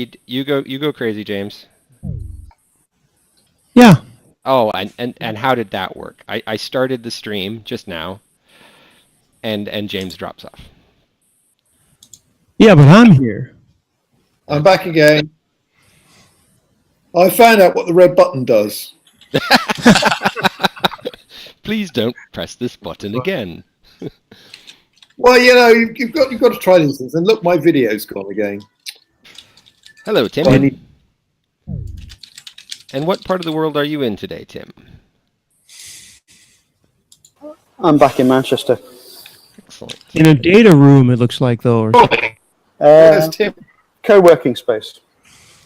feed. You go crazy, James. Yeah. Oh, and how did that work? I started the stream just now, and James drops off. Yeah, but I'm here. I'm back again. I found out what the red button does. Please don't press this button again. Well, you've got to try these things. And look, my video's gone again. Hello, Tim. I need... And what part of the world are you in today, Tim? I'm back in Manchester. Excellent. In a data room, it looks like, though. Where's Tim? Co-working space.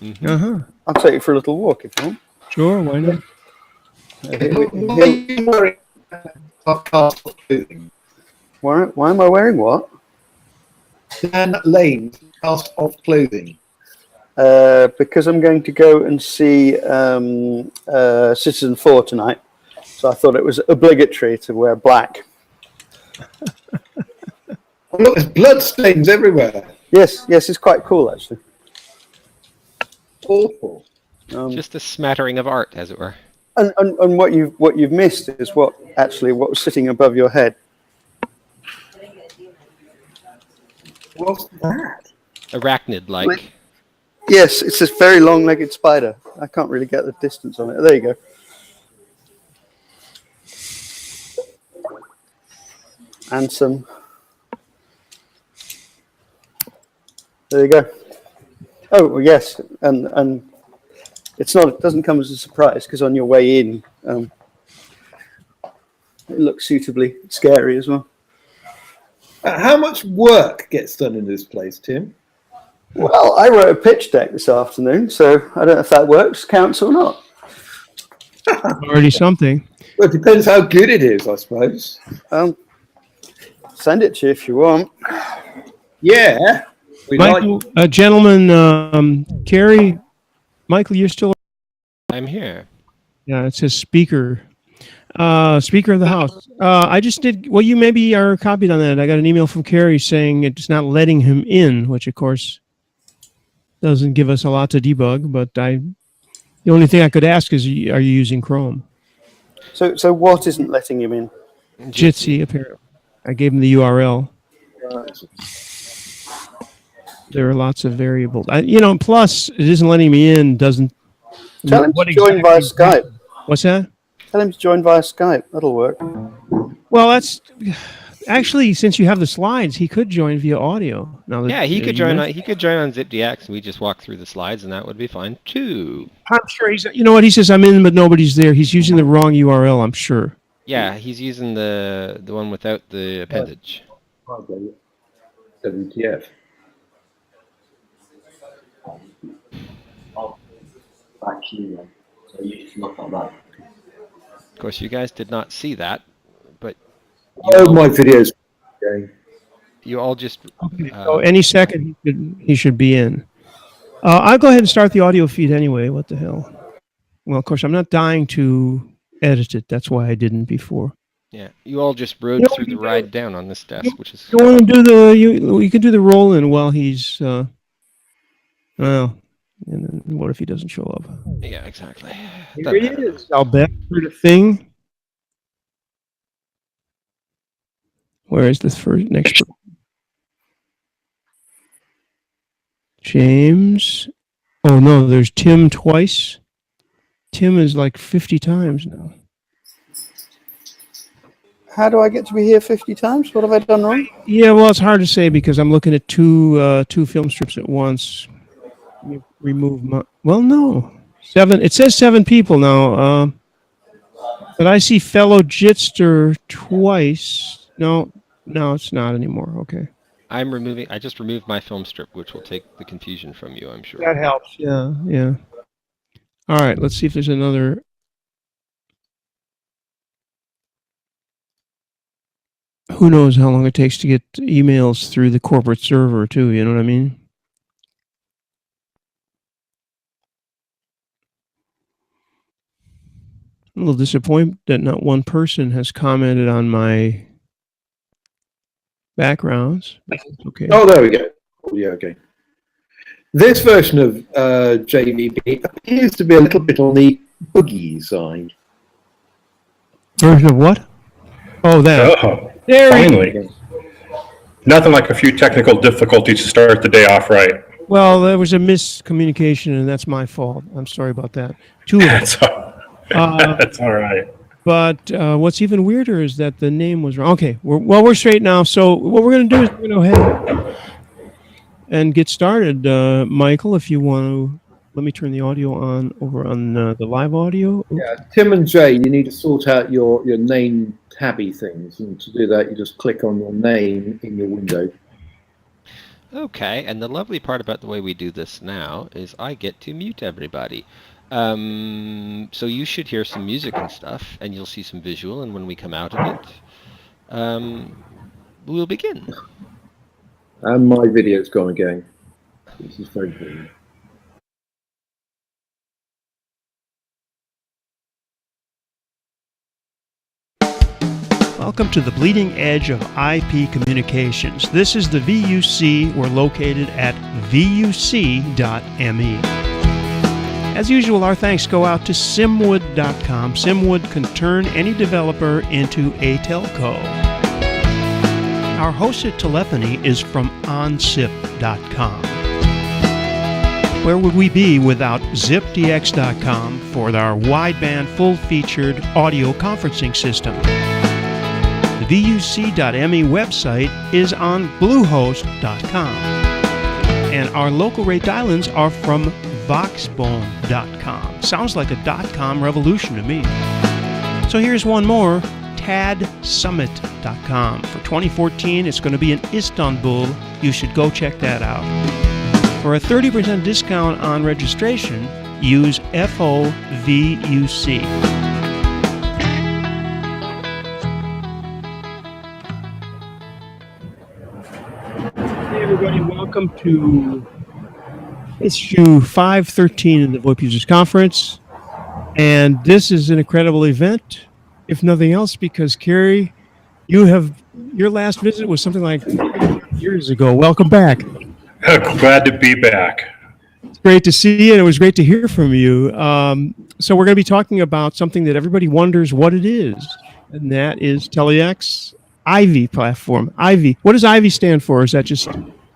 Uh-huh. I'll take you for a little walk if you want. Sure, why not? Why are you wearing podcast clothing? Why am I wearing what? Dan Lane's cast off clothing. Because I'm going to go and see Citizen 4 tonight. So I thought it was obligatory to wear black. Oh, look, there's blood stains everywhere. Yes, it's quite cool actually. Awful. Just a smattering of art, as it were. And what you've missed is what was sitting above your head. What's that? Arachnid-like. Yes, it's this very long-legged spider. I can't really get the distance on it. There you go. And some. There you go. Oh well, yes, and it doesn't come as a surprise because on your way in, it looks suitably scary as well. How much work gets done in this place, Tim? Well, I wrote a pitch deck this afternoon, so I don't know if that counts or not. Already something. Well, it depends how good it is, I suppose. Send it to you if you want. Yeah. Michael, gentleman, Kerry, Michael, you're still... I'm here. Yeah, it says speaker. Speaker of the House. I just did... Well, you maybe are copied on that. I got an email from Kerry saying it's not letting him in, which, of course, doesn't give us a lot to debug, but the only thing I could ask is, are you using Chrome? So what isn't letting him in? Jitsi, apparently. I gave him the URL. There are lots of variables. Plus, it isn't letting me in, doesn't... Tell him to join via Skype. What's that? Tell him to join via Skype. That'll work. Well, that's... Actually, since you have the slides, he could join via audio. Now that, he could join on ZipDX, and we just walk through the slides, and that would be fine, too. I'm sure he's... You know what? He says, I'm in, but nobody's there. He's using the wrong URL, I'm sure. Yeah, he's using the one without the appendage. WTF. So you just look at that. Of course, you guys did not see that, but my videos. Okay. You all just. So any second he should be in. I'll go ahead and start the audio feed anyway. What the hell? Well, of course, I'm not dying to edit it. That's why I didn't before. Yeah, you all just rode through the ride down on this desk, which is. You want to do you can do the roll in while he's. Well, and then what if he doesn't show up? Yeah, exactly. Here he is. I'll bet for the thing. Where is this first next? James. Oh no, there's Tim twice. Tim is like 50 times now. How do I get to be here 50 times? What have I done wrong? Yeah, well, it's hard to say because I'm looking at two film strips at once. Let me remove my... Well, no. 7. It says 7 people now. But I see fellow Jitster twice. No, it's not anymore. Okay. I just removed my film strip, which will take the confusion from you, I'm sure. That helps. Yeah. All right, let's see if there's another... Who knows how long it takes to get emails through the corporate server, too, you know what I mean? I'm a little disappointed that not one person has commented on my backgrounds. Okay. Oh, there we go. Oh, yeah, okay. This version of JVB appears to be a little bit on the boogie side. Version of what? Oh, that. Oh, There we finally. Nothing like a few technical difficulties to start the day off right. Well, there was a miscommunication, and that's my fault. I'm sorry about that. Two of them. That's all right. But what's even weirder is that the name was wrong. Okay, we're straight now. So what we're going to do is we're going to go ahead and get started. Michael, if you want to, let me turn the audio on over on the live audio. Yeah, Tim and Jay, you need to sort out your name tabby things. And to do that, you just click on your name in your window. Okay, and the lovely part about the way we do this now is I get to mute everybody. So you should hear some music and stuff, and you'll see some visual, and when we come out of it, we'll begin. And my video's gone again. This is very good. Welcome to the bleeding edge of IP communications. This is the VUC. We're located at vuc.me. As usual, our thanks go out to Simwood.com. Simwood can turn any developer into a telco. Our hosted telephony is from onsip.com. Where would we be without zipdx.com for our wideband full-featured audio conferencing system? The VUC.me website is on bluehost.com. And our local rate dial-ins are from voxbone.com. Sounds like a .com revolution to me. So here's one more, tadsummit.com. For 2014, it's going to be in Istanbul. You should go check that out. For a 30% discount on registration, use FOVUC. Hey everybody, welcome to issue 513 of the VoIP Users Conference. And this is an incredible event, if nothing else, because Kerry, your last visit was something like years ago. Welcome back. Glad to be back. It's great to see you, and it was great to hear from you. So we're going to be talking about something that everybody wonders what it is, and that is Teliax IVY platform. IVY. What does IVY stand for? Is that just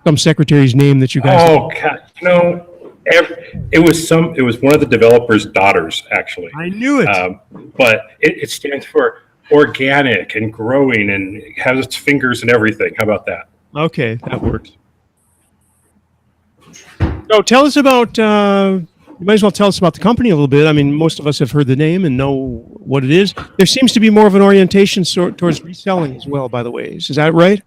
some secretary's name that you guys? Oh, God, it was one of the developer's daughters, actually. I knew it. But it stands for organic and growing and has its fingers and everything. How about that? Okay, that works. So tell us about, you might as well tell us about the company a little bit. I mean, most of us have heard the name and know what it is. There seems to be more of an orientation towards reselling as well, by the way. Is that right?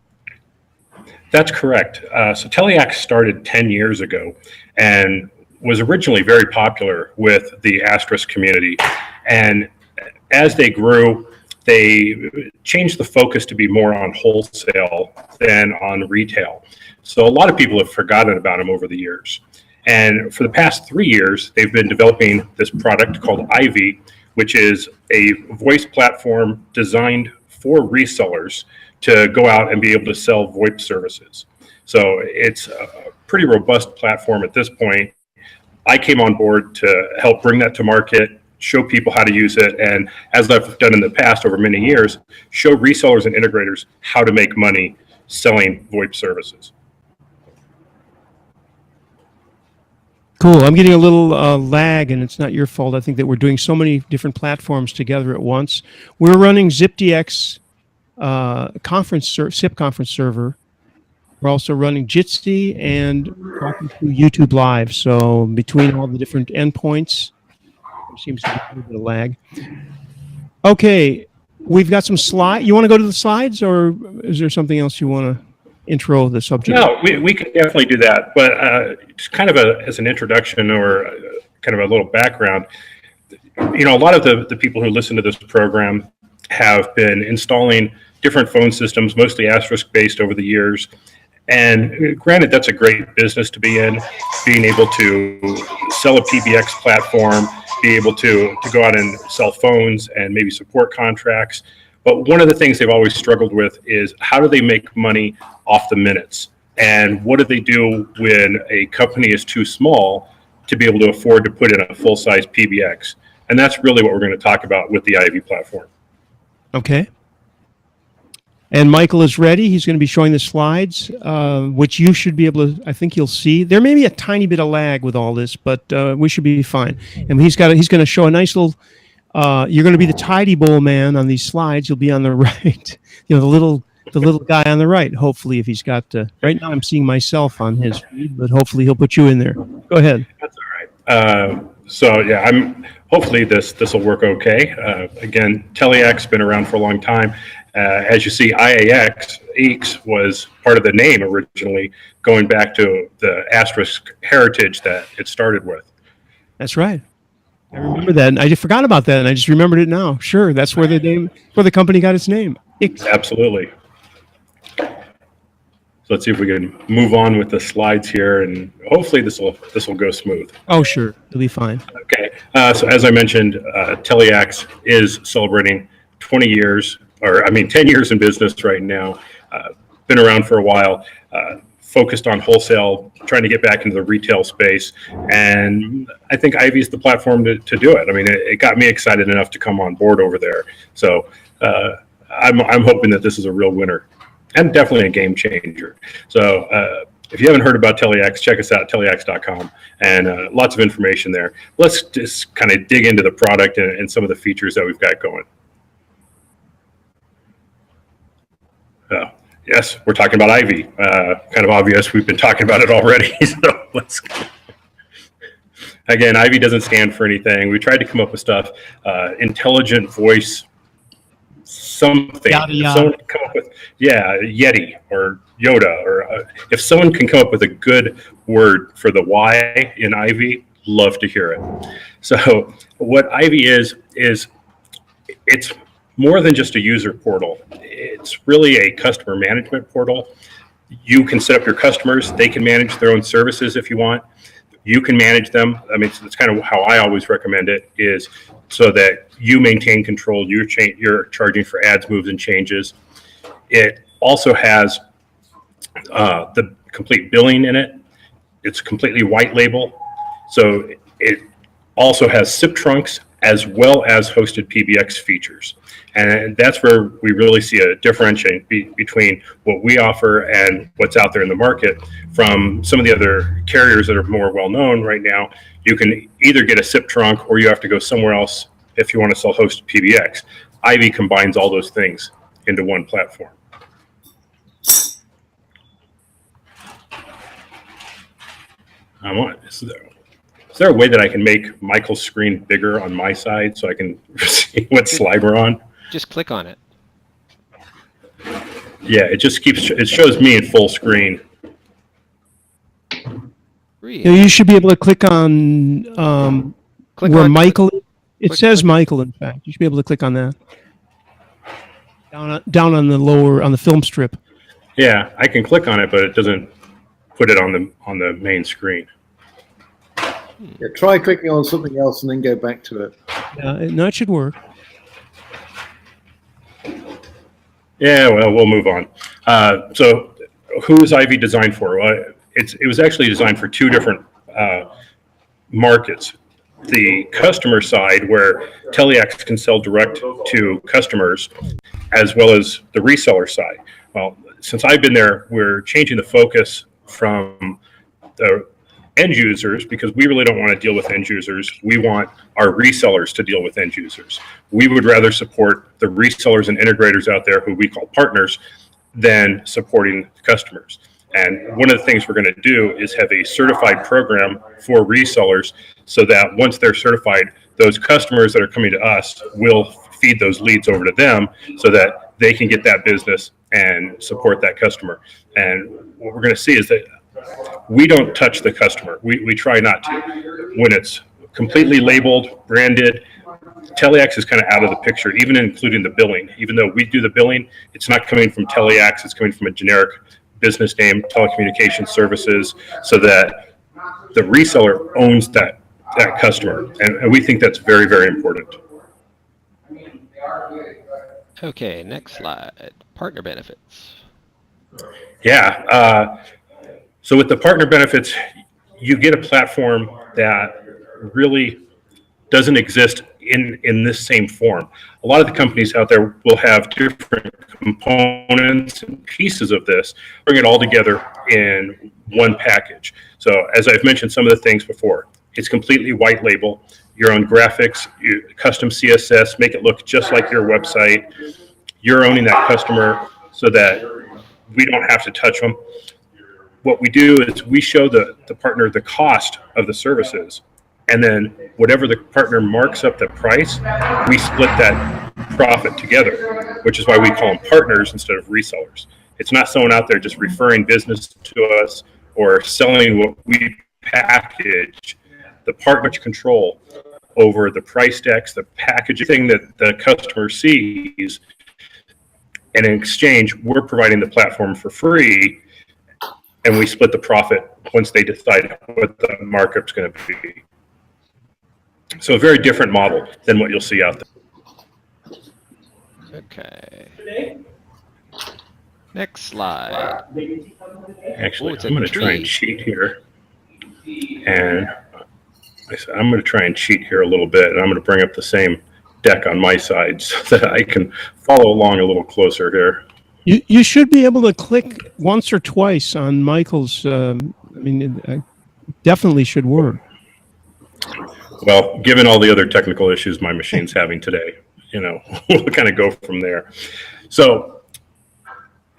That's correct. So Teliax started 10 years ago and was originally very popular with the Asterisk community. And as they grew, they changed the focus to be more on wholesale than on retail. So a lot of people have forgotten about them over the years. And for the past 3 years, they've been developing this product called IVY, which is a voice platform designed for resellers to go out and be able to sell VoIP services. So it's a pretty robust platform at this point. I came on board to help bring that to market, show people how to use it, and as I've done in the past over many years, show resellers and integrators how to make money selling VoIP services. Cool. I'm getting a little lag, and it's not your fault. I think that we're doing so many different platforms together at once. We're running ZipDX SIP conference server. We're also running Jitsi and talking to YouTube Live. So between all the different endpoints, there seems to be a little bit of lag. Okay, we've got some slides. You want to go to the slides, or is there something else you want to intro the subject? No, we can definitely do that. But just kind of as an introduction or kind of a little background, a lot of the people who listen to this program have been installing different phone systems, mostly Asterisk based over the years. And granted, that's a great business to be in, being able to sell a PBX platform, be able to go out and sell phones and maybe support contracts. But one of the things they've always struggled with is how do they make money off the minutes? And what do they do when a company is too small to be able to afford to put in a full-size PBX? And that's really what we're going to talk about with the Ivy platform. Okay. And Michael is ready. He's going to be showing the slides, which you should be able to, I think you'll see. There may be a tiny bit of lag with all this, but we should be fine. And he's going to show a nice little, you're going to be the tidy bowl man on these slides. You'll be on the right, the little guy on the right, hopefully, if he's got, right now I'm seeing myself on his feed, but hopefully he'll put you in there. Go ahead. That's all right. So yeah, hopefully this will work okay. Again, Teliax been around for a long time. As you see, IAX was part of the name originally, going back to the asterisk heritage that it started with. That's right. I remember that, and I just forgot about that, and I just remembered it now. Sure, that's where the company got its name. Absolutely. So let's see if we can move on with the slides here, and hopefully this will go smooth. Oh, sure, it'll be fine. Okay. So as I mentioned, Teliax is celebrating 20 years. 10 years in business right now, been around for a while, focused on wholesale, trying to get back into the retail space. And I think Ivy is the platform to do it. I mean, it got me excited enough to come on board over there. So I'm hoping that this is a real winner and definitely a game changer. So if you haven't heard about Teliax, check us out, teliax.com, and lots of information there. Let's just kind of dig into the product and some of the features that we've got going. Yes, we're talking about Ivy. Kind of obvious. We've been talking about it already. So let's. Again, Ivy doesn't stand for anything. We tried to come up with stuff, intelligent voice, something. Yada, yada. If someone can come up with, Yeti or Yoda, or if someone can come up with a good word for the Y in Ivy, love to hear it. So what Ivy is it's more than just a user portal. It's really a customer management portal. You can set up your customers. They can manage their own services if you want. You can manage them. I mean, it's kind of how I always recommend it, is so that you maintain control. You're charging for ads, moves, and changes. It also has the complete billing in it. It's completely white label. So it also has SIP trunks as well as hosted PBX features. And that's where we really see a differentiation between what we offer and what's out there in the market from some of the other carriers that are more well-known right now. You can either get a SIP trunk or you have to go somewhere else if you want to sell hosted PBX. Ivy combines all those things into one platform. Is there a way that I can make Michael's screen bigger on my side so I can see what slide we're on? Just click on it. Yeah, it shows me in full screen. Really? You should be able to click on where Michael. It says Michael. In fact, you should be able to click on that. Down on the film strip. Yeah, I can click on it, but it doesn't put it on the main screen. Yeah, try clicking on something else and then go back to it. No, it should work. Yeah, well, we'll move on. So who is Ivy designed for? It was actually designed for two different markets. The customer side, where Teliax can sell direct to customers, as well as the reseller side. Well, since I've been there, we're changing the focus from the end users, because we really don't want to deal with end users. We want our resellers to deal with end users. We would rather support the resellers and integrators out there, who we call partners, than supporting customers. And one of the things we're going to do is have a certified program for resellers, so that once they're certified, those customers that are coming to us will feed those leads over to them so that they can get that business and support that customer. And what we're going to see is that we don't touch the customer. We try not to. When it's completely labeled, branded, Teliax is kind of out of the picture, even including the billing. Even though we do the billing, it's not coming from Teliax, it's coming from a generic business name, Telecommunications Services, so that the reseller owns that customer. And we think that's very, very important. Okay, next slide. Partner benefits. Yeah. So with the partner benefits, you get a platform that really doesn't exist in this same form. A lot of the companies out there will have different components and pieces of this, bring it all together in one package. So as I've mentioned some of the things before, it's completely white label, your own graphics, custom CSS, make it look just like your website. You're owning that customer so that we don't have to touch them. What we do is we show the partner the cost of the services, and then whatever the partner marks up the price, we split that profit together, which is why we call them partners instead of resellers. It's not someone out there just referring business to us or selling what we package. The partner control over the price decks, the packaging that the customer sees, and in exchange, we're providing the platform for free, and we split the profit once they decide what the markup's going to be. So a very different model than what you'll see out there. Okay. Next slide. Actually, it's I'm going to try and cheat here. And I'm going to try and cheat here a little bit, and I'm going to bring up the same deck on my side so that I can follow along a little closer here. You should be able to click once or twice on Michael's. It definitely should work. Well, given all the other technical issues my machine's having today, we'll kind of go from there. So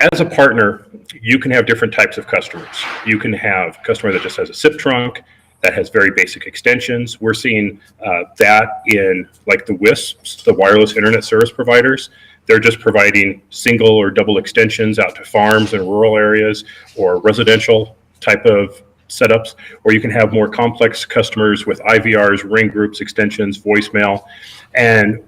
as a partner, you can have different types of customers. You can have a customer that just has a SIP trunk that has very basic extensions. We're seeing that in like the WISPs, the wireless internet service providers. They're just providing single or double extensions out to farms and rural areas or residential type of setups, or you can have more complex customers with IVRs, ring groups, extensions, voicemail. And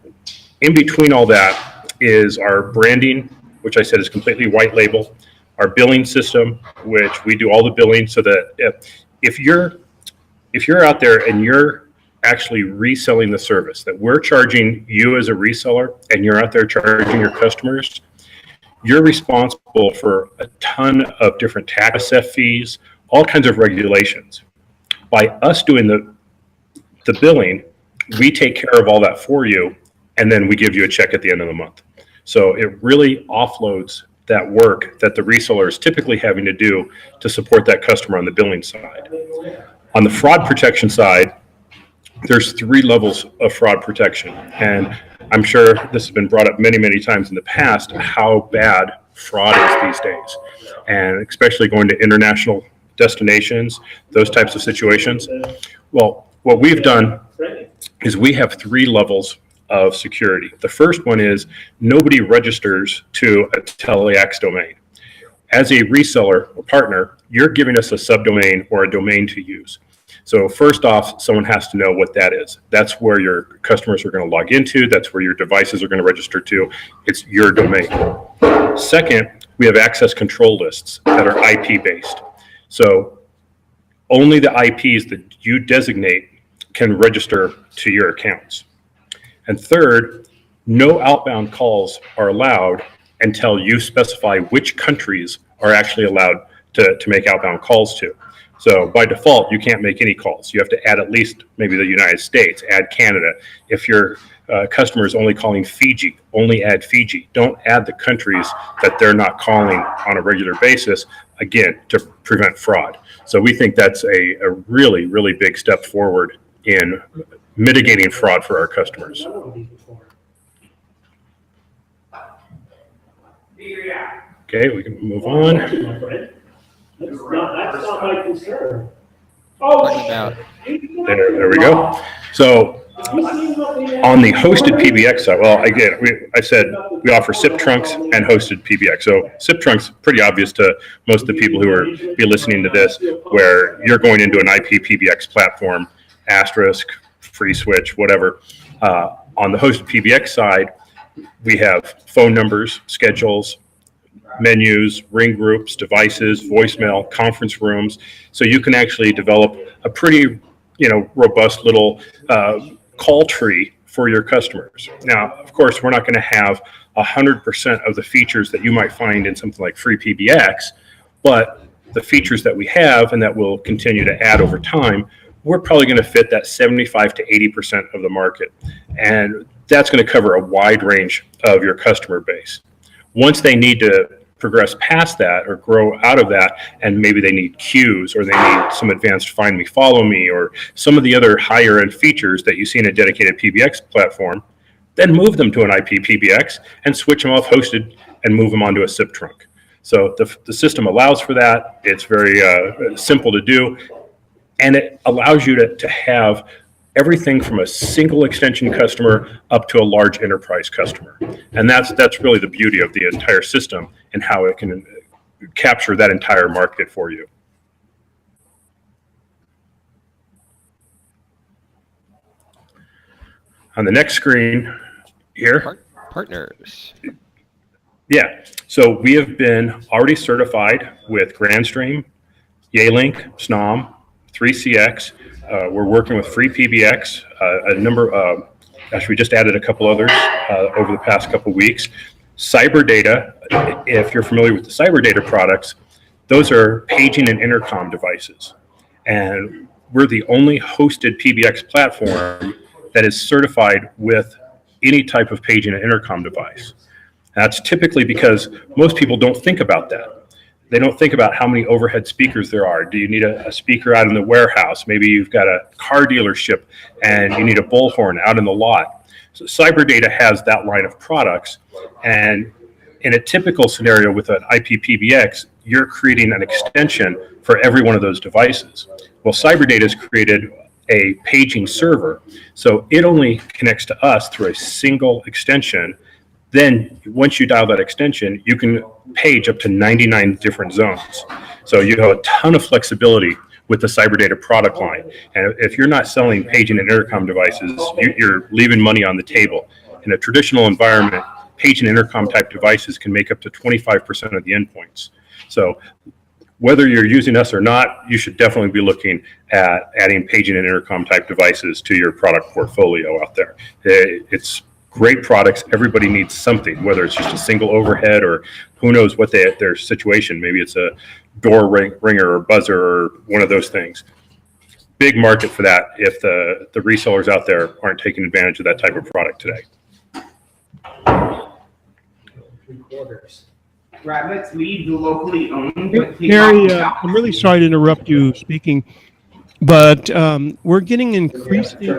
in between all that is our branding, which I said is completely white label, our billing system, which we do all the billing so that if you're out there and you're actually reselling the service, that we're charging you as a reseller and you're out there charging your customers, you're responsible for a ton of different tax fees, all kinds of regulations. By us doing the billing, we take care of all that for you, and then we give you a check at the end of the month. So it really offloads that work that the reseller is typically having to do to support that customer on the billing side. On the fraud protection side, there's 3 levels of fraud protection. And I'm sure this has been brought up many, many times in the past, how bad fraud is these days. And especially going to international destinations, those types of situations. Well, what we've done is we have 3 levels of security. The first one is nobody registers to a Teliax domain. As a reseller or partner, you're giving us a subdomain or a domain to use. So first off, someone has to know what that is. That's where your customers are going to log into. That's where your devices are going to register to. It's your domain. Second, we have access control lists that are IP based. So only the IPs that you designate can register to your accounts. And third, no outbound calls are allowed until you specify which countries are actually allowed to make outbound calls to. So by default, you can't make any calls. You have to add at least maybe the United States, add Canada. If your customer is only calling Fiji, only add Fiji. Don't add the countries that they're not calling on a regular basis, again, to prevent fraud. So we think that's a really, really big step forward in mitigating fraud for our customers. Okay, we can move on. That's not my concern. There we go. So on the hosted PBX side, well, again, I said we offer SIP trunks and hosted PBX. So SIP trunks, pretty obvious to most of the people who are be listening to this, where you're going into an IP PBX platform, asterisk, free switch, whatever. On the hosted PBX side, we have phone numbers, schedules, menus, ring groups, devices, voicemail, conference rooms. So you can actually develop a pretty, robust little call tree for your customers. Now, of course, we're not going to have 100% of the features that you might find in something like free PBX, but the features that we have and that we'll continue to add over time, we're probably going to fit that 75 to 80% of the market. And that's going to cover a wide range of your customer base. Once they need to progress past that or grow out of that, and maybe they need queues or they need some advanced find me, follow me, or some of the other higher end features that you see in a dedicated PBX platform, then move them to an IP PBX and switch them off hosted and move them onto a SIP trunk. So the system allows for that. It's very simple to do, and it allows you to have everything from a single extension customer up to a large enterprise customer. And that's really the beauty of the entire system and how it can capture that entire market for you. On the next screen here. Partners. Yeah, so we have been already certified with Grandstream, Yealink, SNOM, 3CX. We're working with Free PBX, a number of, we just added a couple others over the past couple weeks. CyberData, if you're familiar with the CyberData products, those are paging and intercom devices. And we're the only hosted PBX platform that is certified with any type of paging and intercom device. That's typically because most people don't think about that. They don't think about how many overhead speakers there are. Do you need a speaker out in the warehouse? Maybe you've got a car dealership and you need a bullhorn out in the lot. So CyberData has that line of products. And in a typical scenario with an IP PBX, you're creating an extension for every one of those devices. Well, CyberData has created a paging server. So it only connects to us through a single extension. Then once you dial that extension, you can page up to 99 different zones. So you have a ton of flexibility with the CyberData product line. And if you're not selling paging and intercom devices, you're leaving money on the table. In a traditional environment, paging and intercom type devices can make up to 25% of the endpoints. So whether you're using us or not, you should definitely be looking at adding paging and intercom type devices to your product portfolio out there. It's great products. Everybody needs something, whether it's just a single overhead or who knows what their situation. Maybe it's a door ringer or buzzer or one of those things. Big market for that if the resellers out there aren't taking advantage of that type of product today. Right, let's leave the locally owned. Kerry, I'm really sorry to interrupt you speaking, but we're getting increasing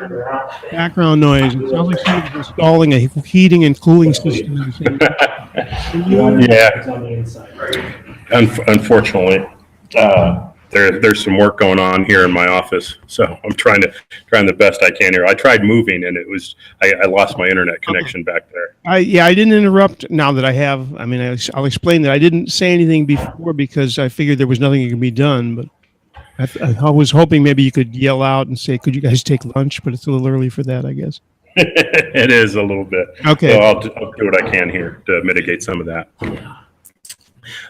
background noise. It sounds like someone's installing a heating and cooling system. Yeah, unfortunately, there's some work going on here in my office, so I'm trying the best I can here. I tried moving, and I lost my internet connection back there. I didn't interrupt. Now that I have, I mean, I'll explain that I didn't say anything before because I figured there was nothing that could be done, but. I was hoping maybe you could yell out and say, could you guys take lunch? But it's a little early for that, I guess. It is a little bit. Okay. So I'll do what I can here to mitigate some of that.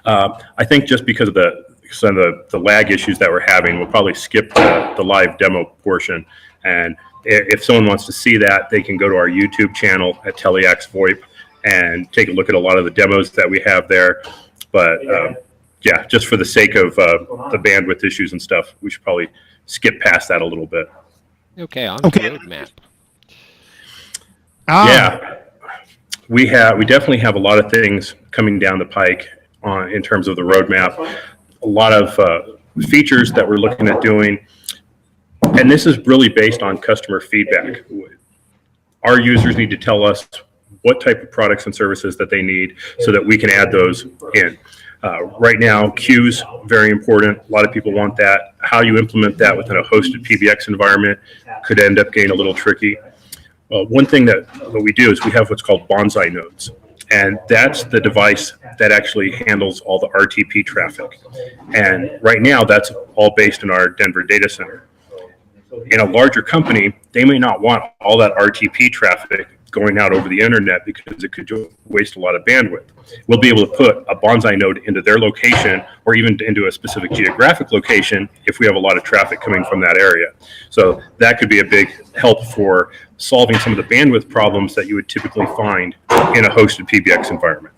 I think just because of the lag issues that we're having, we'll probably skip the live demo portion. And if someone wants to see that, they can go to our YouTube channel at Teliax VoIP and take a look at a lot of the demos that we have there. But yeah, just for the sake of the bandwidth issues and stuff, we should probably skip past that a little bit. Okay, on to the roadmap. Yeah, we definitely have a lot of things coming down the pike in terms of the roadmap. A lot of features that we're looking at doing, and this is really based on customer feedback. Our users need to tell us what type of products and services that they need so that we can add those in. Right now, queues, very important. A lot of people want that. How you implement that within a hosted PBX environment could end up getting a little tricky. One thing that we do is we have what's called bonsai nodes. And that's the device that actually handles all the RTP traffic. And right now, that's all based in our Denver data center. In a larger company, they may not want all that RTP traffic going out over the internet because it could waste a lot of bandwidth. We'll be able to put a bonsai node into their location or even into a specific geographic location if we have a lot of traffic coming from that area. So that could be a big help for solving some of the bandwidth problems that you would typically find in a hosted PBX environment.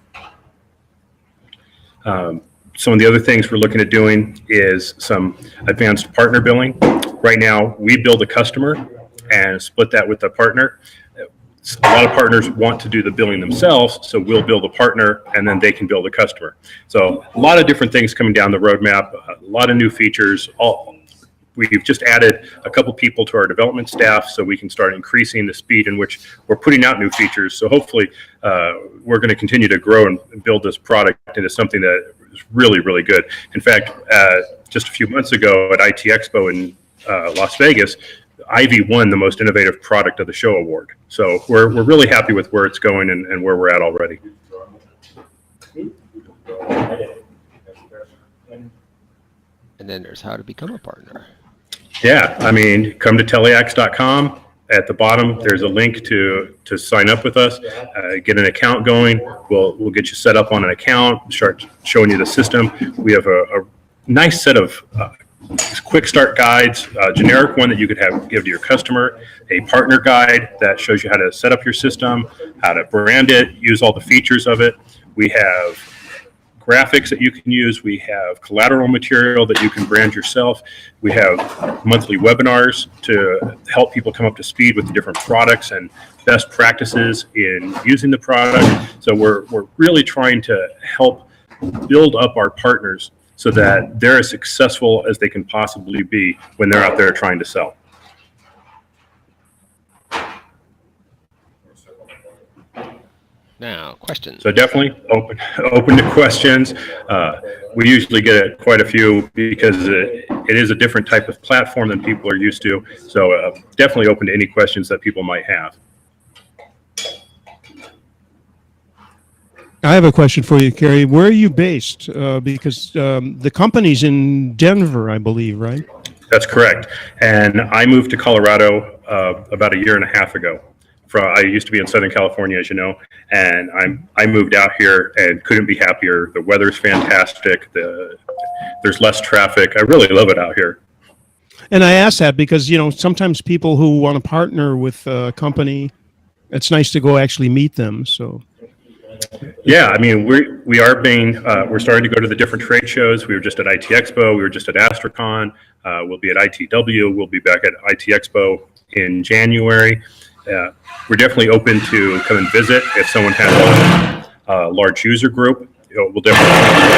Some of the other things we're looking at doing is some advanced partner billing. Right now, we bill the customer and split that with the partner. A lot of partners want to do the billing themselves, so we'll bill the partner and then they can bill the customer. So a lot of different things coming down the roadmap, a lot of new features. We've just added a couple people to our development staff so we can start increasing the speed in which we're putting out new features. So hopefully we're going to continue to grow and build this product into something that is really, really good. In fact, just a few months ago at IT Expo in Las Vegas, Ivy won the most innovative product of the show award. So we're really happy with where it's going and where we're at already. And then there's how to become a partner. Yeah, I mean, come to Teliax.com. At the bottom, there's a link to sign up with us, get an account going. We'll get you set up on an account, start showing you the system. We have a nice set of quick start guides, a generic one that you could give to your customer, a partner guide that shows you how to set up your system, how to brand it, use all the features of it. We have graphics that you can use. We have collateral material that you can brand yourself. We have monthly webinars to help people come up to speed with the different products and best practices in using the product. So we're really trying to help build up our partners so that they're as successful as they can possibly be when they're out there trying to sell. Now, questions. So definitely open to questions. We usually get quite a few because it is a different type of platform than people are used to. So definitely open to any questions that people might have. I have a question for you, Kerry. Where are you based? Because the company's in Denver, I believe, right? That's correct. And I moved to Colorado about a year and a half ago. I used to be in Southern California, as you know, and I moved out here and couldn't be happier. The weather's fantastic. There's less traffic. I really love it out here. And I ask that because, you know, sometimes people who want to partner with a company, it's nice to go actually meet them. So. Yeah, I mean, we're starting to go to the different trade shows. We were just at IT Expo. We were just at AstraCon. We'll be at ITW. We'll be back at IT Expo in January. We're definitely open to come and visit if someone has a large user group. We'll definitely come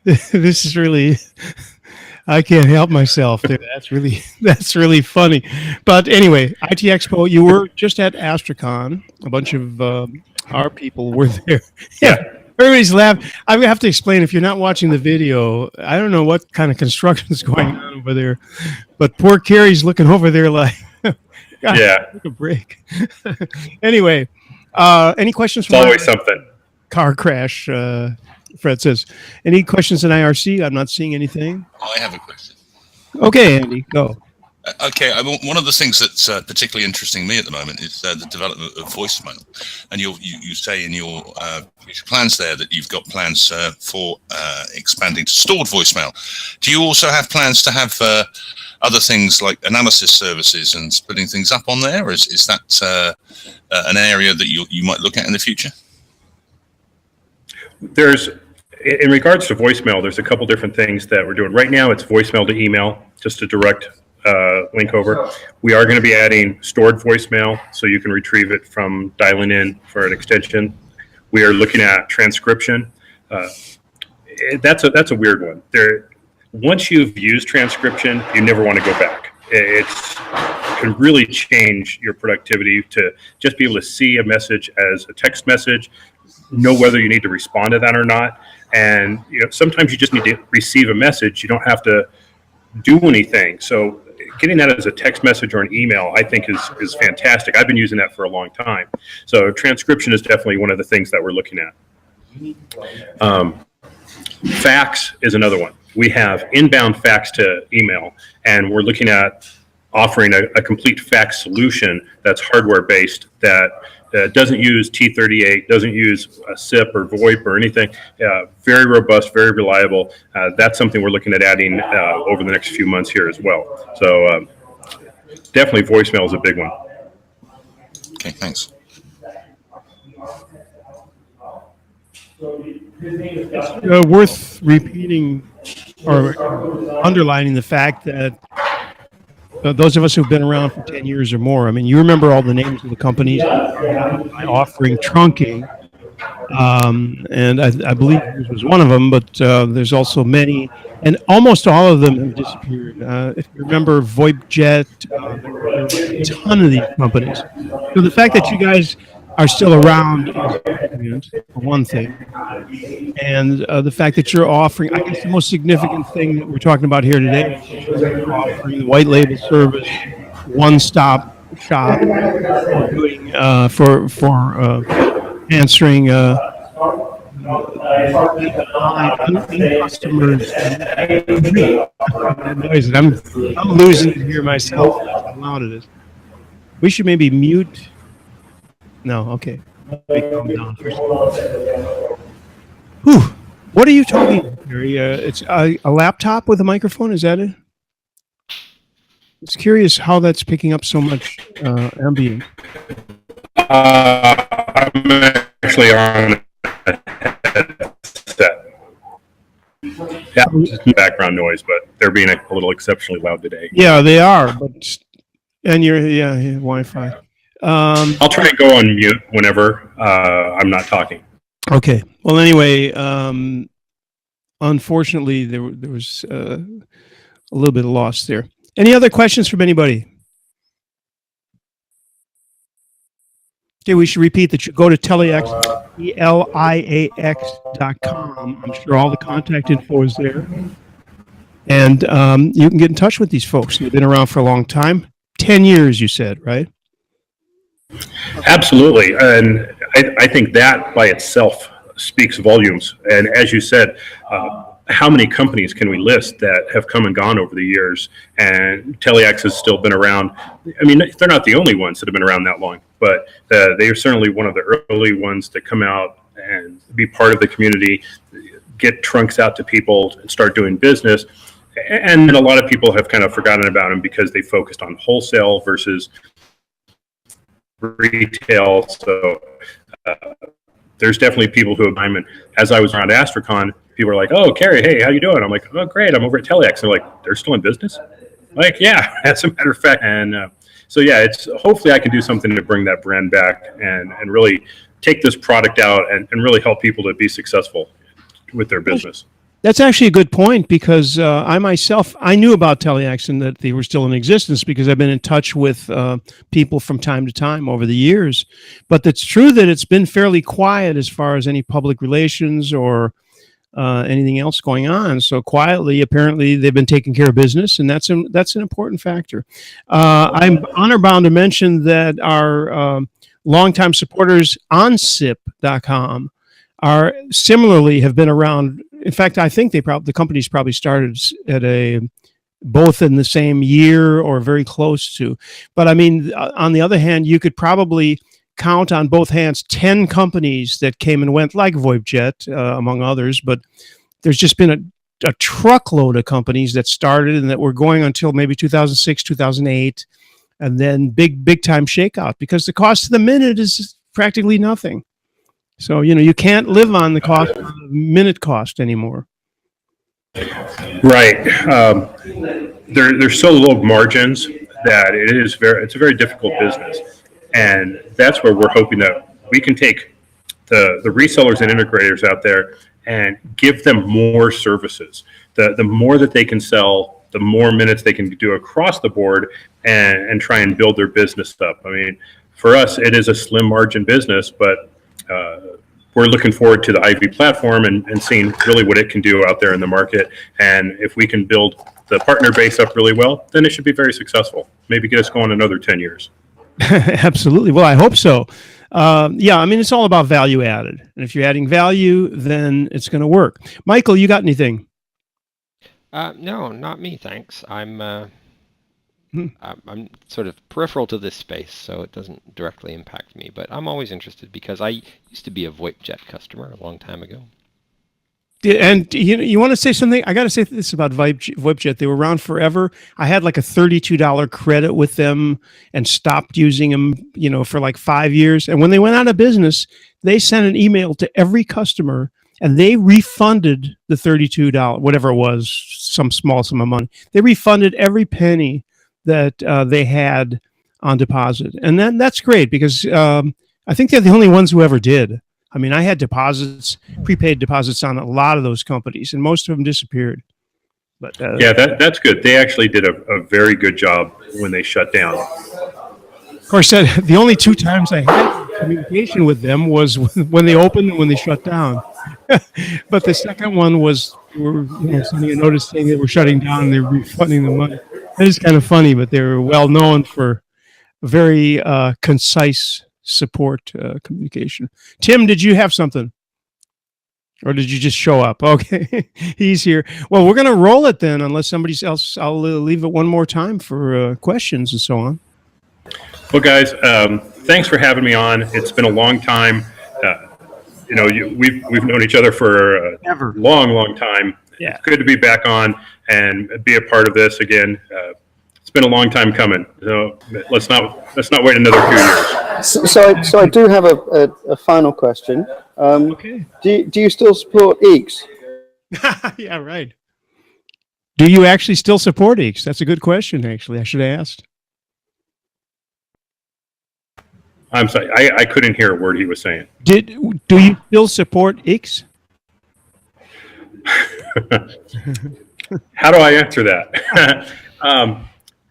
down. This is really, I can't help myself. That's really funny. But anyway, IT Expo, you were just at AstraCon. A bunch of our people were there. Yeah. Everybody's laughing. I'm going to have to explain, if you're not watching the video, I don't know what kind of construction is going on over there, but poor Kerry's looking over there like, God, yeah, take a break. Anyway, any questions? It's always something. Car crash, Fred says. Any questions in IRC? I'm not seeing anything. I have a question. Okay, Andy, go. Okay, one of the things that's particularly interesting me at the moment is the development of voicemail. And you say in your future plans there that you've got plans for expanding to stored voicemail. Do you also have plans to have other things like analysis services and splitting things up on there? Or is that an area that you might look at in the future? In regards to voicemail, there's a couple different things that we're doing. Right now, it's voicemail to email, just a direct link over. We are going to be adding stored voicemail, so you can retrieve it from dialing in for an extension. We are looking at transcription. That's a weird one. Once you've used transcription, you never want to go back. It can really change your productivity to just be able to see a message as a text message, know whether you need to respond to that or not. And sometimes you just need to receive a message. You don't have to do anything. So getting that as a text message or an email, I think is fantastic. I've been using that for a long time. So transcription is definitely one of the things that we're looking at. Fax is another one. We have inbound fax to email, and we're looking at offering a complete fax solution that's hardware based, that doesn't use T38, doesn't use a SIP or VoIP or anything. Very robust, very reliable. That's something we're looking at adding over the next few months here as well. So definitely voicemail is a big one. Okay, thanks. Worth repeating or underlining the fact that those of us who've been around for 10 years or more, I mean, you remember all the names of the companies by offering trunking. And I believe yours was one of them, but there's also many, and almost all of them have disappeared. If you remember VoIPjet, there were a ton of these companies. So the fact that you guys are still around is significant, for one thing. And the fact that you're offering, I guess the most significant thing that we're talking about here today is you're offering the white label service, one-stop shop for doing, for answering customers. That noise, and I'm losing it here myself. How loud it is. We should maybe mute. No, okay. Calm down first. Whew. What are you talking about, Kerry? It's a laptop with a microphone. Is that it? It's curious how that's picking up so much ambient. I'm actually on a headset. Yeah, just background noise, but they're being a little exceptionally loud today. Yeah, they are. But and you're Wi-Fi. I'll try and go on mute whenever I'm not talking. Okay. Well, anyway, unfortunately, there was a little bit of loss there. Any other questions from anybody? Okay, we should repeat that you go to Teliax, Teliax.com. I'm sure all the contact info is there. And you can get in touch with these folks. They've been around for a long time. 10 years, you said, right? Absolutely. And I think that by itself speaks volumes. And as you said, how many companies can we list that have come and gone over the years? And Teliax has still been around. I mean, they're not the only ones that have been around that long, but they are certainly one of the early ones to come out and be part of the community, get trunks out to people and start doing business. And a lot of people have kind of forgotten about them because they focused on wholesale versus retail. So there's definitely people who have time. And as I was around Astrocon, people were like, "Oh, Kerry, hey, how you doing?" I'm like, "Oh, great. I'm over at Teliax." They're like, "They're still in business?" I'm like, yeah, as a matter of fact. And so, yeah, it's hopefully I can do something to bring that brand back and really take this product out and really help people to be successful with their business. That's actually a good point because I myself, I knew about Teliax and that they were still in existence because I've been in touch with people from time to time over the years. But it's true that it's been fairly quiet as far as any public relations or anything else going on. So quietly, apparently, they've been taking care of business, and that's an important factor. I'm honor bound to mention that our longtime supporters on SIP.com are similarly have been around. In fact, I think the companies probably started at both in the same year or very close to. But I mean, on the other hand, you could probably count on both hands 10 companies that came and went, like VoIPjet, among others. But there's just been a truckload of companies that started and that were going until maybe 2006, 2008, and then big time shakeout because the cost of the minute is practically nothing. So, you can't live on the cost of the minute cost anymore. Right. There's so low margins that it's a very difficult business. And that's where we're hoping that we can take the resellers and integrators out there and give them more services. The more that they can sell, the more minutes they can do across the board and try and build their business up. I mean, for us, it is a slim margin business, but we're looking forward to the IVY platform and seeing really what it can do out there in the market. And if we can build the partner base up really well, then it should be very successful. Maybe get us going another 10 years. Absolutely. Well, I hope so. Yeah, I mean, it's all about value added. And if you're adding value, then it's going to work. Michael, you got anything? No, not me, thanks. I'm sort of peripheral to this space, so it doesn't directly impact me. But I'm always interested because I used to be a VoIPjet customer a long time ago. And you want to say something? I got to say this about VoIPjet. They were around forever. I had like a $32 credit with them and stopped using them, for like 5 years. And when they went out of business, they sent an email to every customer and they refunded the $32, whatever it was, some small sum of money. They refunded every penny that they had on deposit. And then that's great because I think they're the only ones who ever did. I mean, I had deposits, prepaid deposits on a lot of those companies, and most of them disappeared. But yeah, that's good. They actually did a very good job when they shut down. Of course, the only 2 times I had communication with them was when they opened and when they shut down. But the second one was sending a notice saying they were shutting down and they were refunding the money. That is kind of funny, but they were well known for very concise support communication. Tim, did you have something? Or did you just show up? Okay, he's here. Well, we're going to roll it then, unless somebody else, I'll leave it one more time for questions and so on. Well, guys, thanks for having me on. It's been a long time. We've known each other for a long time. Yeah. It's good to be back on and be a part of this again. It's been a long time coming. So let's not wait another few years. So I do have a final question. Okay. Do you still support EECS? Yeah, right. Do you actually still support EECS? That's a good question, actually. I should have asked. I'm sorry, I couldn't hear a word he was saying. Do you still support EECS? How do I answer that?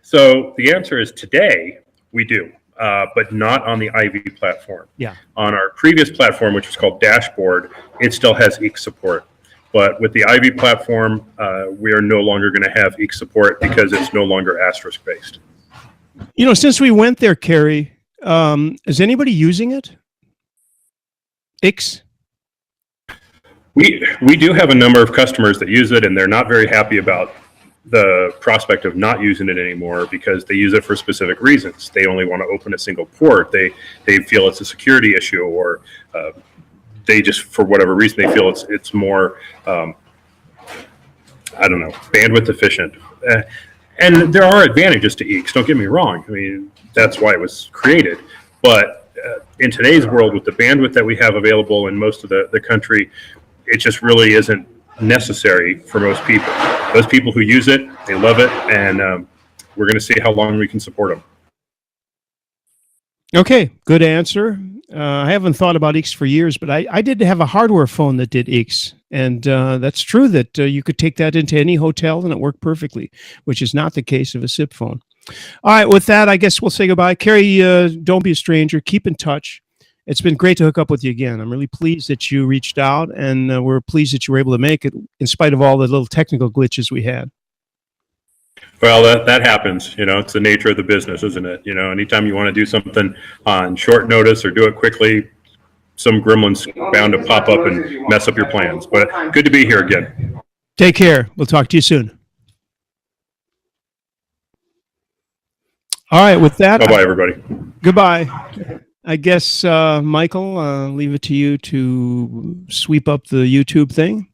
So the answer is today we do, but not on the IV platform. Yeah. On our previous platform, which was called Dashboard, it still has EECS support. But with the IV platform, we are no longer going to have EECS support because it's no longer asterisk based. Since we went there, Kerry, is anybody using it? EECS? We do have a number of customers that use it, and they're not very happy about the prospect of not using it anymore because they use it for specific reasons. They only want to open a single port. They feel it's a security issue, or they just, for whatever reason, they feel it's more, bandwidth efficient. And there are advantages to EECS, don't get me wrong. I mean, that's why it was created. But in today's world, with the bandwidth that we have available in most of the country, it just really isn't necessary for most people. Those people who use it, they love it, and we're going to see how long we can support them. Okay, good answer. I haven't thought about EECS for years, but I did have a hardware phone that did EECS, and that's true that you could take that into any hotel and it worked perfectly, which is not the case of a SIP phone. All right, with that, I guess we'll say goodbye. Kerry, don't be a stranger. Keep in touch. It's been great to hook up with you again. I'm really pleased that you reached out, and we're pleased that you were able to make it in spite of all the little technical glitches we had. Well, that happens. It's the nature of the business, isn't it? Anytime you want to do something on short notice or do it quickly, some gremlin's bound to pop up and mess up your plans. But good to be here again. Take care. We'll talk to you soon. All right, with that. Bye-bye, everybody. Goodbye. I guess, Michael, leave it to you to sweep up the YouTube thing.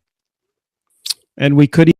And we could